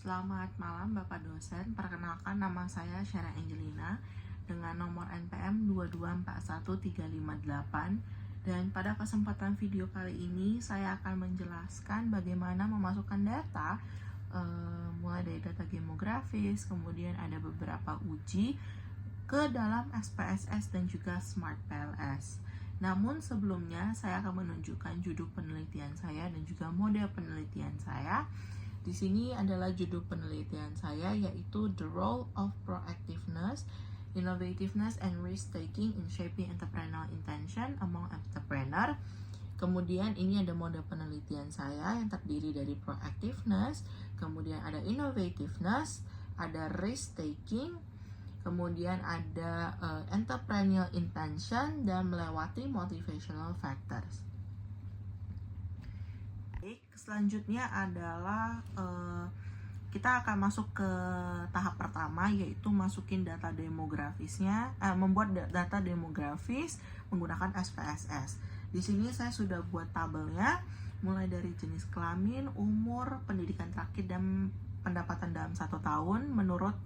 Selamat malam Bapak dosen, perkenalkan nama saya Syara Angelina dengan nomor NPM 2241358 dan pada kesempatan video kali ini saya akan menjelaskan bagaimana memasukkan data mulai dari data demografis, kemudian ada beberapa uji ke dalam SPSS dan juga Smart PLS. Namun sebelumnya saya akan menunjukkan judul penelitian saya dan juga model penelitian saya. Di sini adalah judul penelitian saya, yaitu The Role of Proactiveness, Innovativeness and Risk-Taking in Shaping Entrepreneurial Intention Among Entrepreneurs. Kemudian ini ada model penelitian saya yang terdiri dari proactiveness, kemudian ada innovativeness, ada risk-taking, kemudian ada entrepreneurial intention, dan melewati motivational factors. Selanjutnya adalah kita akan masuk ke tahap pertama, yaitu masukin data demografisnya, membuat data demografis menggunakan SPSS. Di sini saya sudah buat tabelnya, mulai dari jenis kelamin, umur, pendidikan terakhir, dan pendapatan dalam 1 tahun menurut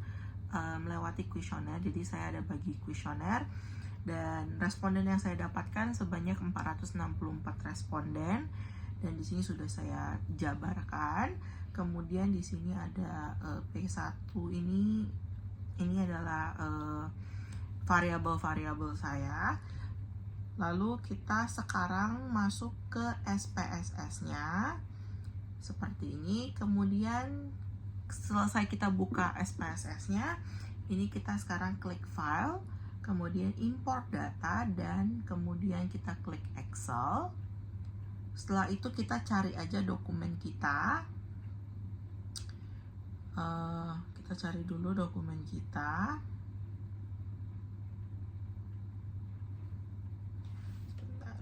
melewati kuesioner. Jadi saya ada bagi kuesioner, dan responden yang saya dapatkan sebanyak 464 responden. Dan di sini sudah saya jabarkan. Kemudian di sini ada P1 ini adalah variabel-variabel saya. Lalu kita sekarang masuk ke SPSS-nya seperti ini. Kemudian selesai kita buka SPSS-nya, ini kita sekarang klik file, kemudian import data, dan kemudian kita klik Excel. Setelah itu kita cari aja dokumen kita. Kita cari dulu dokumen kita. Sebentar.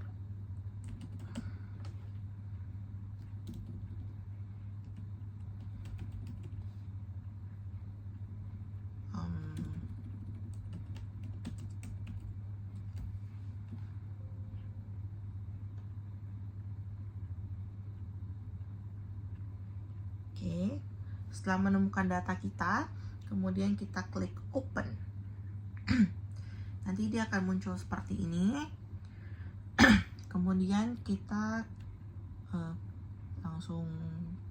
Oke. Setelah menemukan data kita, kemudian kita klik open. Nanti dia akan muncul seperti ini. Kemudian kita langsung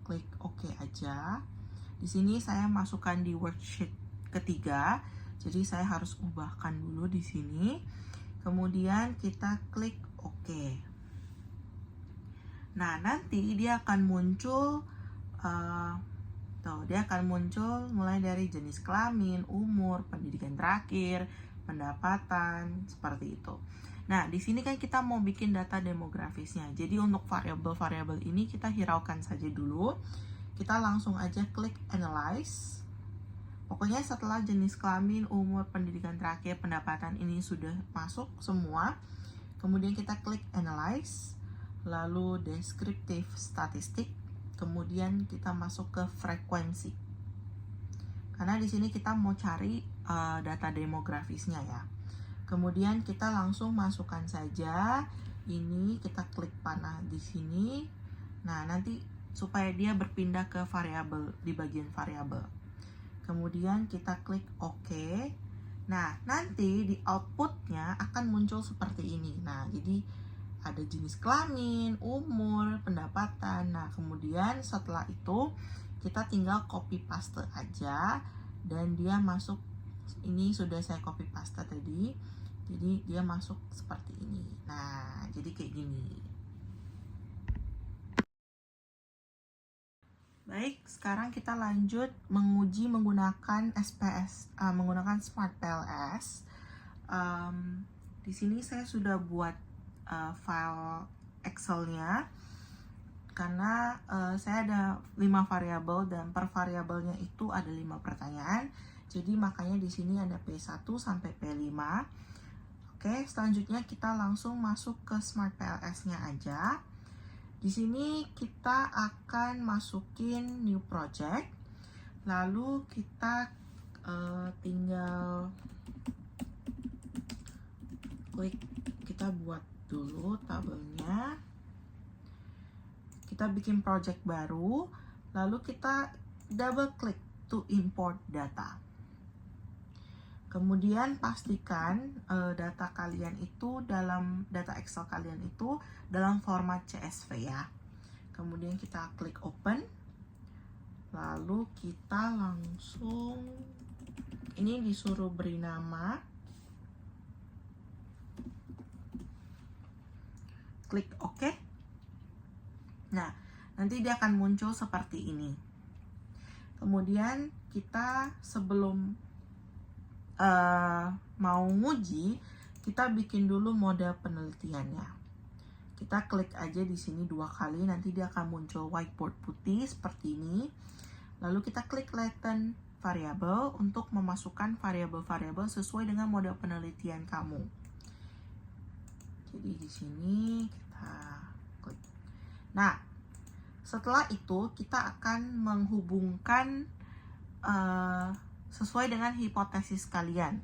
klik OK aja. Di sini saya masukkan di worksheet ketiga, jadi saya harus ubahkan dulu di sini. Kemudian kita klik OK. Nah, nanti dia akan muncul dia akan muncul mulai dari jenis kelamin, umur, pendidikan terakhir, pendapatan, seperti itu. Nah, di sini kan kita mau bikin data demografisnya. Jadi untuk variabel-variabel ini kita hiraukan saja dulu. Kita langsung aja klik analyze. Pokoknya setelah jenis kelamin, umur, pendidikan terakhir, pendapatan ini sudah masuk semua. Kemudian kita klik analyze, lalu descriptive statistik. Kemudian kita masuk ke frekuensi. Karena di sini kita mau cari data demografisnya ya. Kemudian kita langsung masukkan saja ini, kita klik panah di sini. Nah, nanti supaya dia berpindah ke variabel di bagian variabel. Kemudian kita klik OK. Nah, nanti di outputnya akan muncul seperti ini. Nah, jadi ada jenis kelamin, umur, pendapatan. Nah, kemudian setelah itu kita tinggal copy paste aja, dan dia masuk. Ini sudah saya copy paste tadi, jadi dia masuk seperti ini. Nah, jadi kayak gini. Baik, sekarang kita lanjut menguji menggunakan menggunakan Smart PLS. Di sini saya sudah buat file Excel-nya, karena saya ada 5 variabel dan per variabelnya itu ada 5 pertanyaan. Jadi makanya di sini ada P1 sampai P5. Oke, selanjutnya kita langsung masuk ke Smart PLS-nya aja. Di sini kita akan masukin new project. Lalu kita tinggal klik, kita buat dulu tabelnya. Kita bikin project baru, lalu kita double click to import data. Kemudian pastikan data kalian itu dalam data Excel kalian itu dalam format CSV ya. Kemudian kita klik open. Lalu kita langsung ini disuruh beri nama. Klik OK. Nah, nanti dia akan muncul seperti ini. Kemudian kita sebelum mau nguji, kita bikin dulu mode penelitiannya. Kita klik aja di sini 2 kali, nanti dia akan muncul whiteboard putih seperti ini. Lalu kita klik latent variable untuk memasukkan variabel-variabel sesuai dengan mode penelitian kamu. Jadi di sini kita klik. Nah, setelah itu kita akan menghubungkan sesuai dengan hipotesis kalian.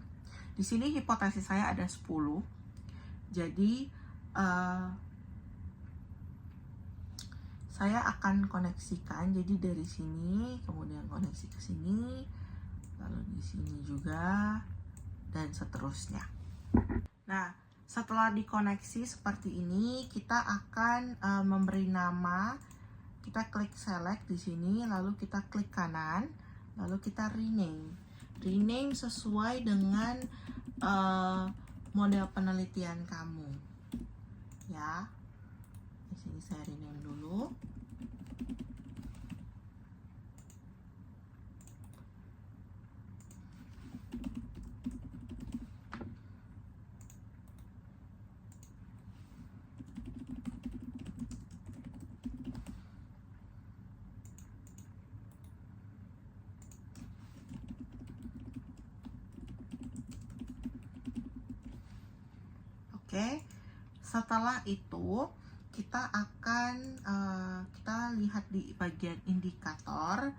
Di sini hipotesis saya ada 10. Jadi saya akan koneksikan. Jadi dari sini kemudian koneksi ke sini, lalu di sini juga, dan seterusnya. Nah, setelah dikoneksi seperti ini, kita akan memberi nama. Kita klik select di sini, lalu kita klik kanan, lalu kita rename sesuai dengan model penelitian kamu ya. Di sini saya rename dulu. Oke, setelah itu kita akan kita lihat di bagian indikator,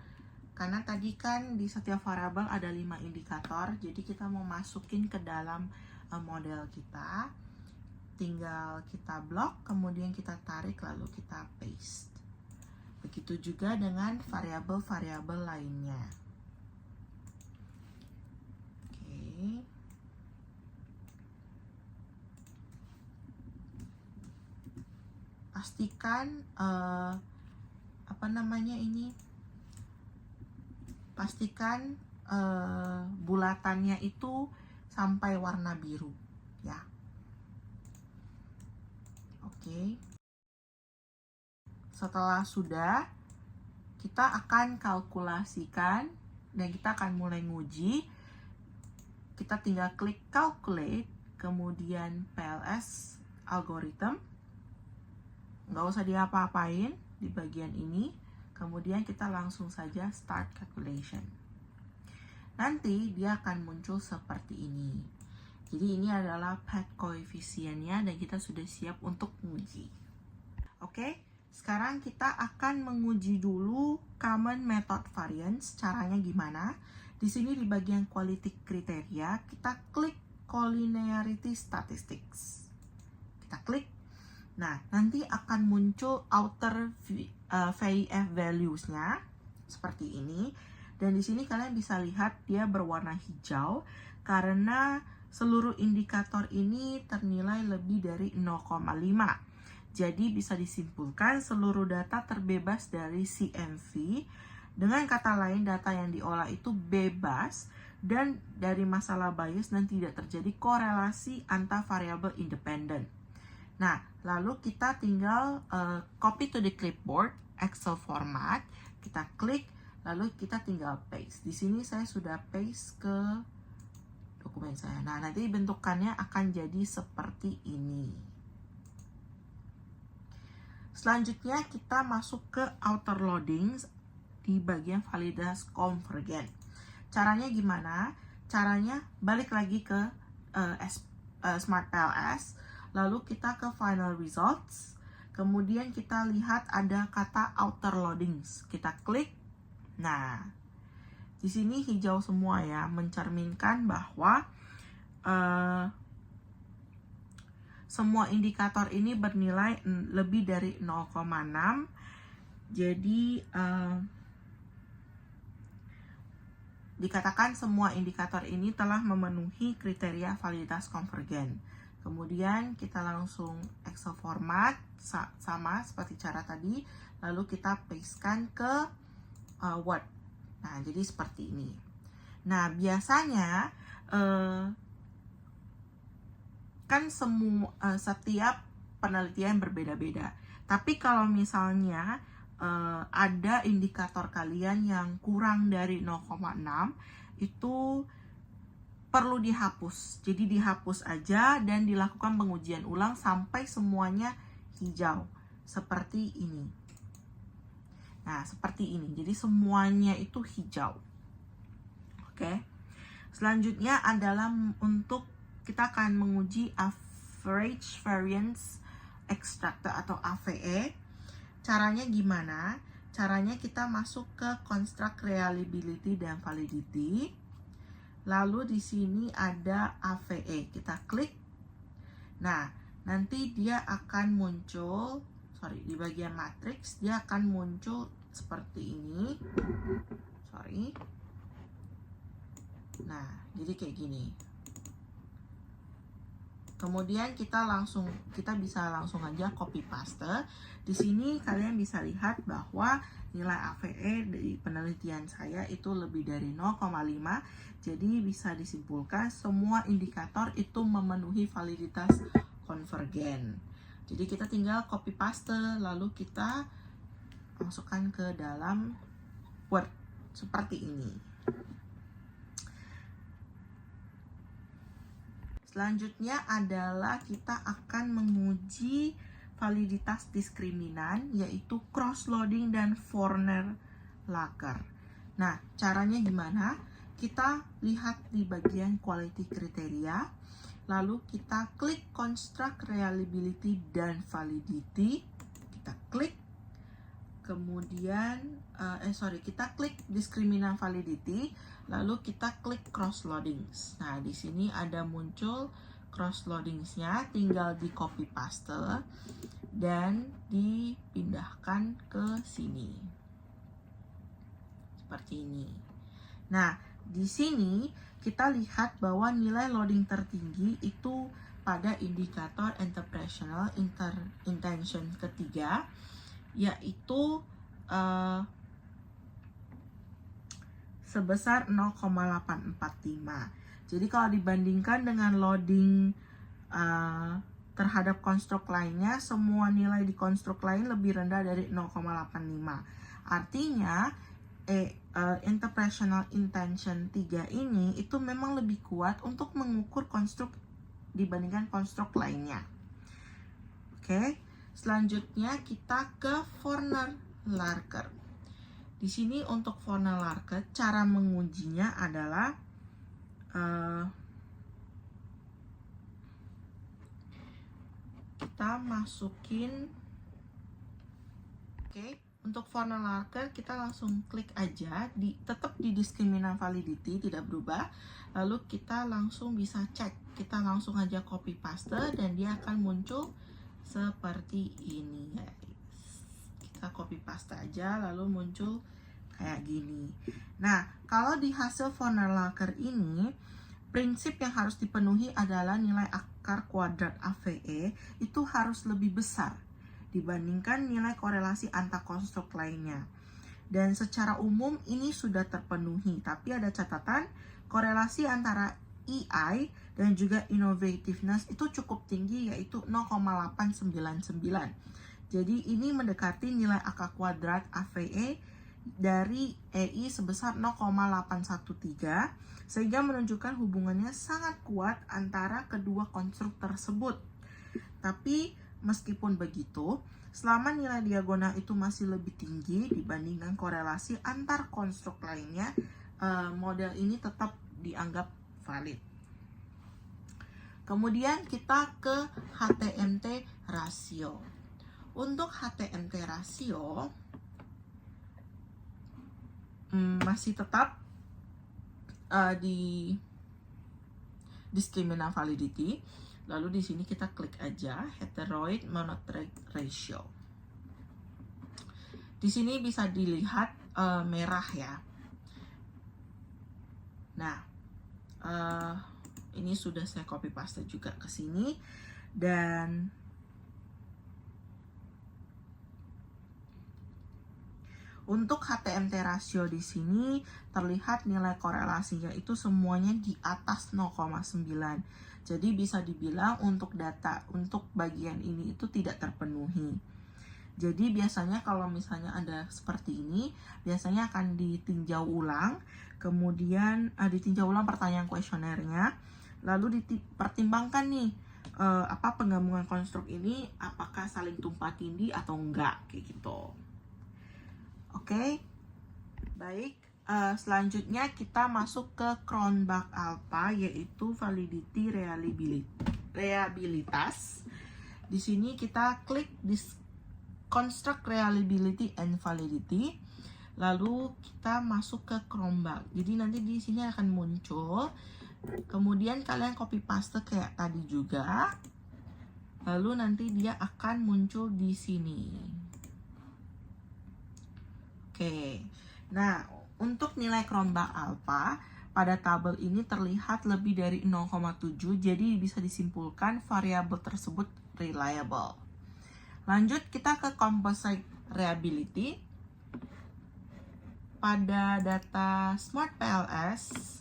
karena tadi kan di setiap variabel ada 5 indikator, jadi kita mau masukin ke dalam model kita, tinggal kita blok, kemudian kita tarik, lalu kita paste. Begitu juga dengan variabel-variabel lainnya. Oke. Pastikan pastikan bulatannya itu sampai warna biru ya. Oke. Setelah sudah, kita akan kalkulasikan dan kita akan mulai nguji. Kita tinggal klik calculate, kemudian PLS algorithm. Nggak usah diapa-apain di bagian ini, kemudian kita langsung saja start calculation. Nanti dia akan muncul seperti ini. Jadi ini adalah path koefisiennya dan kita sudah siap untuk menguji. Oke, sekarang kita akan menguji dulu common method variance. Caranya gimana? Di sini di bagian quality criteria kita klik collinearity statistics. Kita klik. Nah, nanti akan muncul outer VIF values-nya seperti ini. Dan di sini kalian bisa lihat dia berwarna hijau karena seluruh indikator ini ternilai lebih dari 0,5. Jadi bisa disimpulkan seluruh data terbebas dari CMV. Dengan kata lain, data yang diolah itu bebas dan dari masalah bias dan tidak terjadi korelasi antar variabel independen. Nah, lalu kita tinggal copy to the clipboard, Excel format, kita klik, lalu kita tinggal paste. Di sini saya sudah paste ke dokumen saya. Nah, nanti bentukannya akan jadi seperti ini. Selanjutnya kita masuk ke outer loading di bagian validasi konvergen. Caranya gimana? Caranya balik lagi ke Smart PLS. Lalu kita ke final results, kemudian kita lihat ada kata outer loadings, kita klik. Nah, di sini hijau semua ya, mencerminkan bahwa semua indikator ini bernilai lebih dari 0,6. Jadi dikatakan semua indikator ini telah memenuhi kriteria validitas konvergen. Kemudian kita langsung Excel format sama seperti cara tadi, lalu kita pastekan ke Word. Nah, jadi seperti ini. Nah, biasanya kan setiap penelitian berbeda-beda. Tapi kalau misalnya ada indikator kalian yang kurang dari 0,6, itu perlu dihapus. Jadi dihapus aja dan dilakukan pengujian ulang sampai semuanya hijau. Seperti ini. Nah, seperti ini. Jadi semuanya itu hijau. Oke. Selanjutnya adalah untuk kita akan menguji average variance extractor atau AVE. Caranya gimana? Caranya kita masuk ke construct reliability dan validity. Lalu di sini ada AVE. Kita klik. Nah, nanti dia akan muncul, di bagian matriks dia akan muncul seperti ini. Nah, jadi kayak gini. Kemudian kita bisa langsung aja copy paste. Di sini kalian bisa lihat bahwa nilai AVE dari penelitian saya itu lebih dari 0,5. Jadi bisa disimpulkan semua indikator itu memenuhi validitas konvergen. Jadi kita tinggal copy paste lalu kita masukkan ke dalam Word seperti ini. Selanjutnya adalah kita akan menguji validitas diskriminan, yaitu cross-loading dan Forner-Laker. Nah, caranya gimana? Kita lihat di bagian quality criteria, lalu kita klik construct reliability dan validity, kita klik, kemudian kita klik diskriminan validity, lalu kita klik cross loadings. Nah, di sini ada muncul cross loadingsnya, tinggal di copy paste dan dipindahkan ke sini. Seperti ini. Nah, di sini kita lihat bahwa nilai loading tertinggi itu pada indikator interpretational intention ketiga, yaitu sebesar 0,845. Jadi kalau dibandingkan dengan loading terhadap konstruk lainnya, semua nilai di konstruk lain lebih rendah dari 0,85. Artinya interpretational intention 3 ini itu memang lebih kuat untuk mengukur konstruk dibandingkan konstruk lainnya. Oke, selanjutnya kita ke Forner-Laker. Di sini untuk Forner-Laker, cara mengujinya adalah kita masukin, untuk Forner-Laker kita langsung klik aja, tetap di diskriminan validity, tidak berubah. Lalu kita langsung bisa cek, kita langsung aja copy paste dan dia akan muncul seperti ini, guys. Kita copy paste aja lalu muncul kayak gini. Nah, kalau di hasil Forner-Laker ini, prinsip yang harus dipenuhi adalah nilai akar kuadrat AVE itu harus lebih besar dibandingkan nilai korelasi antar konstruk lainnya. Dan secara umum ini sudah terpenuhi, tapi ada catatan korelasi antara EI dan juga innovativeness itu cukup tinggi, yaitu 0,899. Jadi ini mendekati nilai akar kuadrat AVE dari EI sebesar 0,813, sehingga menunjukkan hubungannya sangat kuat antara kedua konstruk tersebut. Tapi meskipun begitu, selama nilai diagonal itu masih lebih tinggi dibandingkan korelasi antar konstruk lainnya, model ini tetap dianggap valid. Kemudian kita ke HTMT rasio. Untuk HTMT rasio masih tetap di discriminant validity. Lalu di sini kita klik aja heteroid monotric ratio. Di sini bisa dilihat merah ya. Nah, ini sudah saya copy paste juga ke sini, dan untuk HTMT rasio di sini terlihat nilai korelasinya itu semuanya di atas 0,9. Jadi bisa dibilang untuk data untuk bagian ini itu tidak terpenuhi. Jadi biasanya kalau misalnya ada seperti ini, biasanya akan ditinjau ulang, kemudian ditinjau ulang pertanyaan kuesionernya, lalu dipertimbangkan nih apa penggabungan konstruk ini apakah saling tumpah tindih atau enggak, kayak gitu. Oke, baik. Selanjutnya kita masuk ke Cronbach Alpha, yaitu validity reliabilitas. Di sini kita klik construct reliability and validity, lalu kita masuk ke Cronbach. Jadi nanti di sini akan muncul, kemudian kalian copy paste kayak tadi juga, lalu nanti dia akan muncul di sini. Oke, nah untuk nilai Cronbach Alpha pada tabel ini terlihat lebih dari 0,7, jadi bisa disimpulkan variabel tersebut reliable. Lanjut kita ke composite reliability. Pada data Smart PLS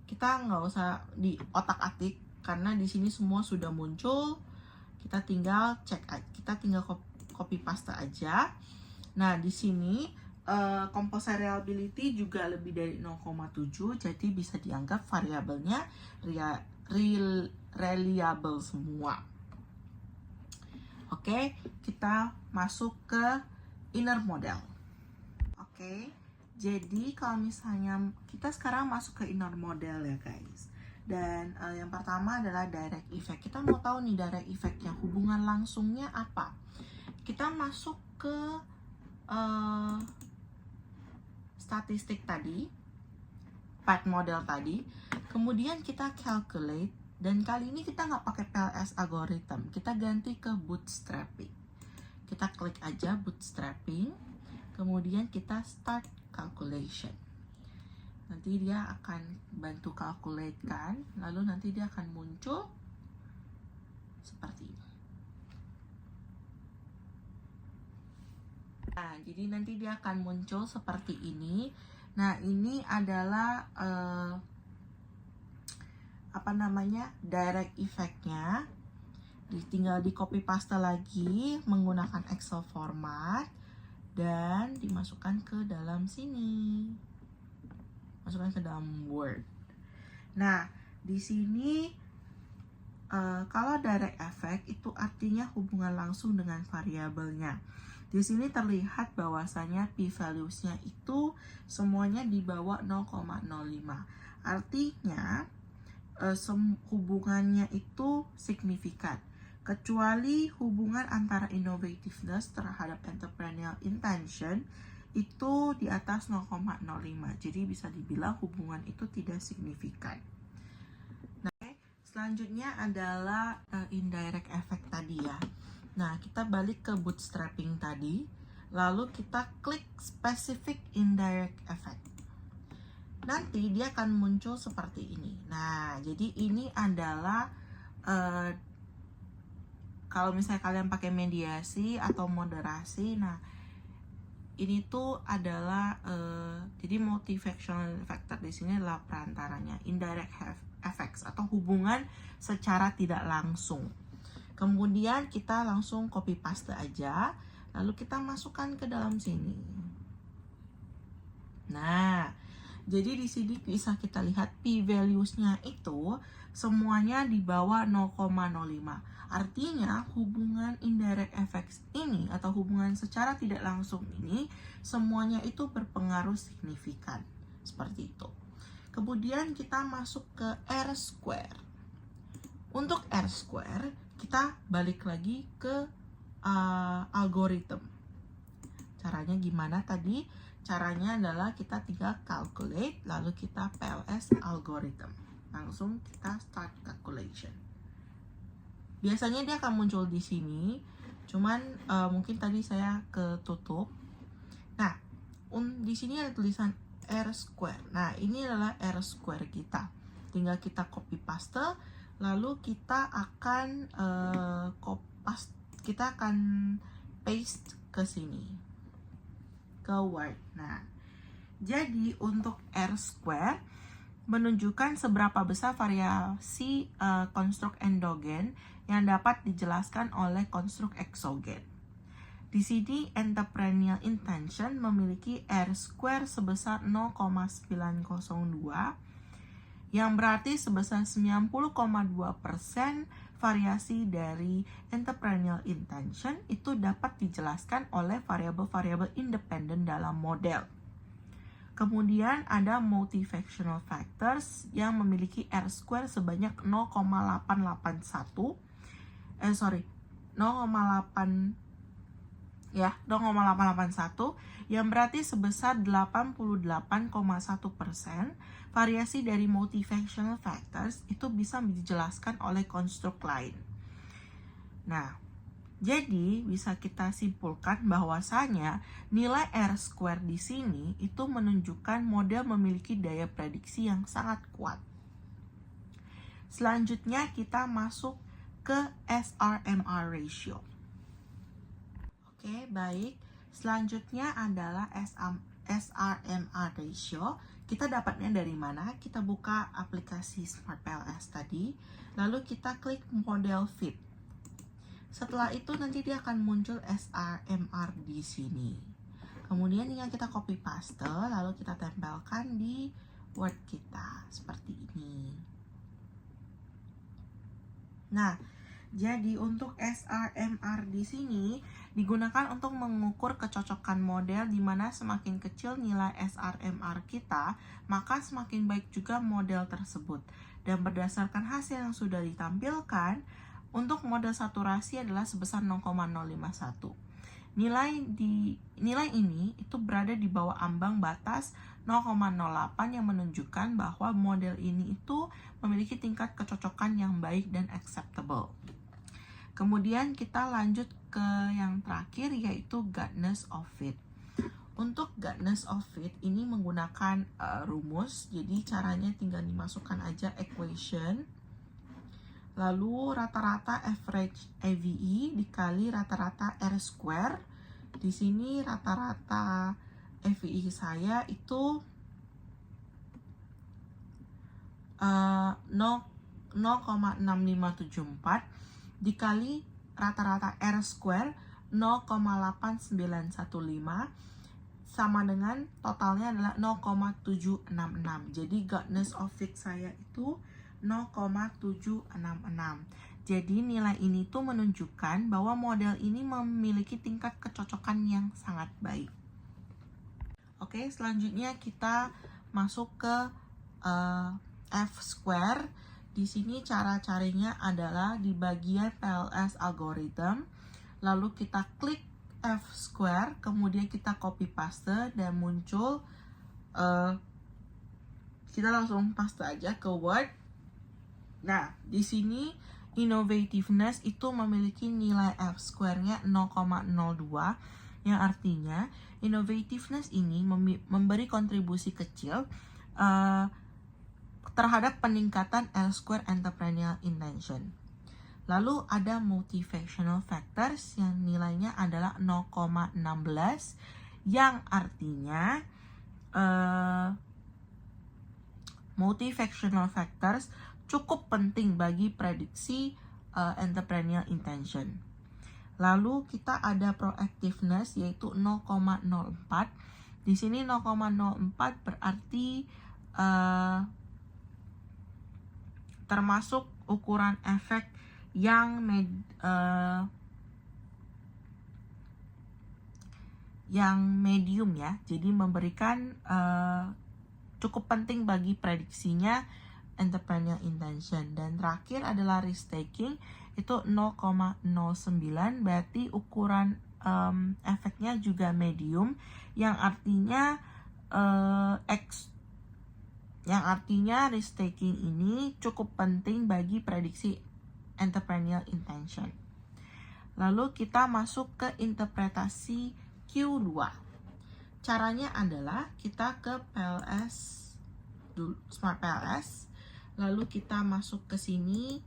kita nggak usah di otak-atik karena di sini semua sudah muncul. Kita tinggal copy paste aja. Nah di sini composite reliability juga lebih dari 0,7, jadi bisa dianggap variabelnya reliable semua. Oke, kita masuk ke inner model. Oke, jadi kalau misalnya kita sekarang masuk ke inner model ya guys. Dan yang pertama adalah direct effect. Kita mau tahu nih direct effect-nya, hubungan langsungnya apa. Kita masuk ke statistik tadi, path model tadi, kemudian kita calculate, dan kali ini kita nggak pakai PLS algorithm, kita ganti ke bootstrapping. Kita klik aja bootstrapping, kemudian kita start calculation. Nanti dia akan bantu calculate kan, lalu nanti dia akan muncul seperti ini. Nah, jadi nanti dia akan muncul seperti ini. Nah, ini adalah direct effect-nya. Tinggal di copy paste lagi menggunakan Excel format dan dimasukkan ke dalam sini. Masukkan ke dalam Word. Nah, di sini kalau direct effect itu artinya hubungan langsung dengan variabelnya. Di sini terlihat bahwasanya p-values-nya itu semuanya di bawah 0,05. Artinya hubungannya itu signifikan. Kecuali hubungan antara innovativeness terhadap entrepreneurial intention itu di atas 0,05. Jadi bisa dibilang hubungan itu tidak signifikan. Nah, selanjutnya adalah indirect effect tadi ya. Nah, kita balik ke bootstrapping tadi, lalu kita klik specific indirect effect. Nanti dia akan muncul seperti ini. Nah, jadi ini adalah kalau misalnya kalian pakai mediasi atau moderasi, nah ini tuh adalah jadi motivational factor di sini adalah perantaranya, indirect effects atau hubungan secara tidak langsung. Kemudian kita langsung copy paste aja, lalu kita masukkan ke dalam sini. Nah, jadi di sini bisa kita lihat p-values-nya itu semuanya di bawah 0,05. Artinya hubungan indirect effects ini atau hubungan secara tidak langsung ini semuanya itu berpengaruh signifikan. Seperti itu. Kemudian kita masuk ke R-square. Untuk R-square kita balik lagi ke algoritma. Caranya gimana tadi? Caranya adalah kita tinggal calculate, lalu kita PLS algorithm. Langsung kita start calculation. Biasanya dia akan muncul di sini, cuman mungkin tadi saya ketutup. Nah, di sini ada tulisan R square. Nah, ini adalah R square kita. Tinggal kita copy paste, lalu kita akan paste ke sini, ke Word. Nah, jadi untuk R square menunjukkan seberapa besar variasi konstruk endogen yang dapat dijelaskan oleh konstruk eksogen. Di sini entrepreneurial intention memiliki R square sebesar 0,902 yang berarti sebesar 90,2% variasi dari entrepreneurial intention itu dapat dijelaskan oleh variabel-variabel independen dalam model. Kemudian ada multifactional factors yang memiliki R square sebanyak 0,881 yang berarti sebesar 88,1%. Variasi dari multifactional factors itu bisa dijelaskan oleh konstruk lain. Nah, jadi bisa kita simpulkan bahwasanya nilai R square di sini itu menunjukkan model memiliki daya prediksi yang sangat kuat. Selanjutnya kita masuk ke SRMR ratio. Oke, baik. Selanjutnya adalah SRMR ratio. Kita dapatnya dari mana? Kita buka aplikasi SmartPLS tadi, lalu kita klik model fit. Setelah itu nanti dia akan muncul SRMR di sini. Kemudian tinggal kita copy paste, lalu kita tempelkan di Word kita seperti ini. Nah, jadi untuk SRMR di sini digunakan untuk mengukur kecocokan model, di mana semakin kecil nilai SRMR kita, maka semakin baik juga model tersebut. Dan berdasarkan hasil yang sudah ditampilkan, untuk model saturasi adalah sebesar 0,051. Nilai ini itu berada di bawah ambang batas 0,08 yang menunjukkan bahwa model ini itu memiliki tingkat kecocokan yang baik dan acceptable. Kemudian kita lanjut ke yang terakhir, yaitu Guidance of Fit. Untuk Guidance of Fit ini menggunakan rumus, jadi caranya tinggal dimasukkan aja equation, lalu rata-rata average AVE dikali rata-rata R square. Di sini rata-rata AVE saya itu 0,6574 dikali rata-rata R square 0,8915 sama dengan totalnya adalah 0,766. Jadi Guidance of Fit saya itu 0,766. Jadi nilai ini tuh menunjukkan bahwa model ini memiliki tingkat kecocokan yang sangat baik. Oke, selanjutnya kita masuk ke F square. Di sini cara carinya adalah di bagian PLS algorithm, lalu kita klik F square, kemudian kita copy paste dan muncul, kita langsung paste aja ke Word. Nah, di sini innovativeness itu memiliki nilai F square-nya 0,02, yang artinya innovativeness ini memberi kontribusi kecil terhadap peningkatan R square entrepreneurial intention. Lalu ada multifactional factors yang nilainya adalah 0,16, yang artinya multifactional factors cukup penting bagi prediksi entrepreneurial intention. Lalu kita ada proactiveness yaitu 0,04. Di sini 0,04 berarti termasuk ukuran efek yang medium ya. Jadi memberikan cukup penting bagi prediksinya entrepreneurial intention. Dan terakhir adalah risk taking, itu 0,09, berarti ukuran efeknya juga medium, yang artinya risk taking ini cukup penting bagi prediksi entrepreneurial intention. Lalu kita masuk ke interpretasi Q2. Caranya adalah kita ke PLS dulu, Smart PLS, lalu kita masuk ke sini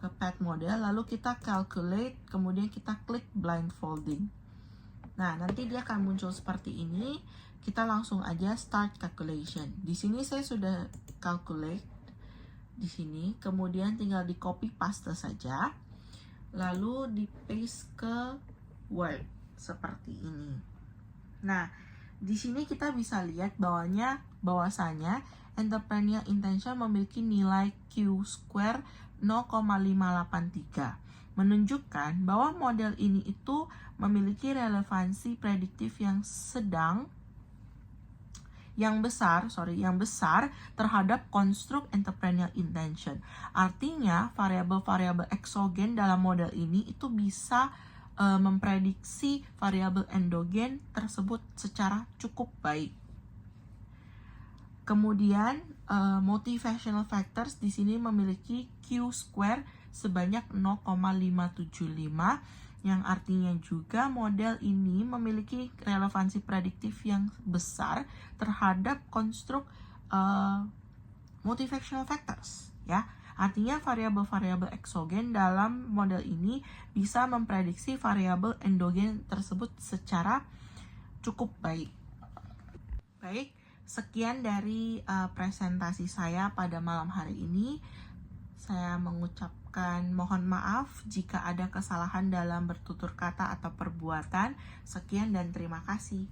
ke path model, lalu kita calculate, kemudian kita klik blindfolding. Nah, nanti dia akan muncul seperti ini. Kita langsung aja start calculation. Di sini saya sudah calculate di sini, kemudian tinggal di copy paste saja, lalu di paste ke Word seperti ini. Nah, di sini kita bisa lihat bahwasanya entrepreneur intention memiliki nilai Q-square 0,583, menunjukkan bahwa model ini itu memiliki relevansi prediktif yang besar terhadap konstruk entrepreneur intention. Artinya, variabel-variabel eksogen dalam model ini itu bisa memprediksi variabel endogen tersebut secara cukup baik. Kemudian, motivational factors di sini memiliki Q-square sebanyak 0,575, yang artinya juga model ini memiliki relevansi prediktif yang besar terhadap konstruk motivational factors, ya. Artinya variabel-variabel eksogen dalam model ini bisa memprediksi variabel endogen tersebut secara cukup baik. Baik, sekian dari presentasi saya pada malam hari ini. Saya mengucapkan mohon maaf jika ada kesalahan dalam bertutur kata atau perbuatan. Sekian dan terima kasih.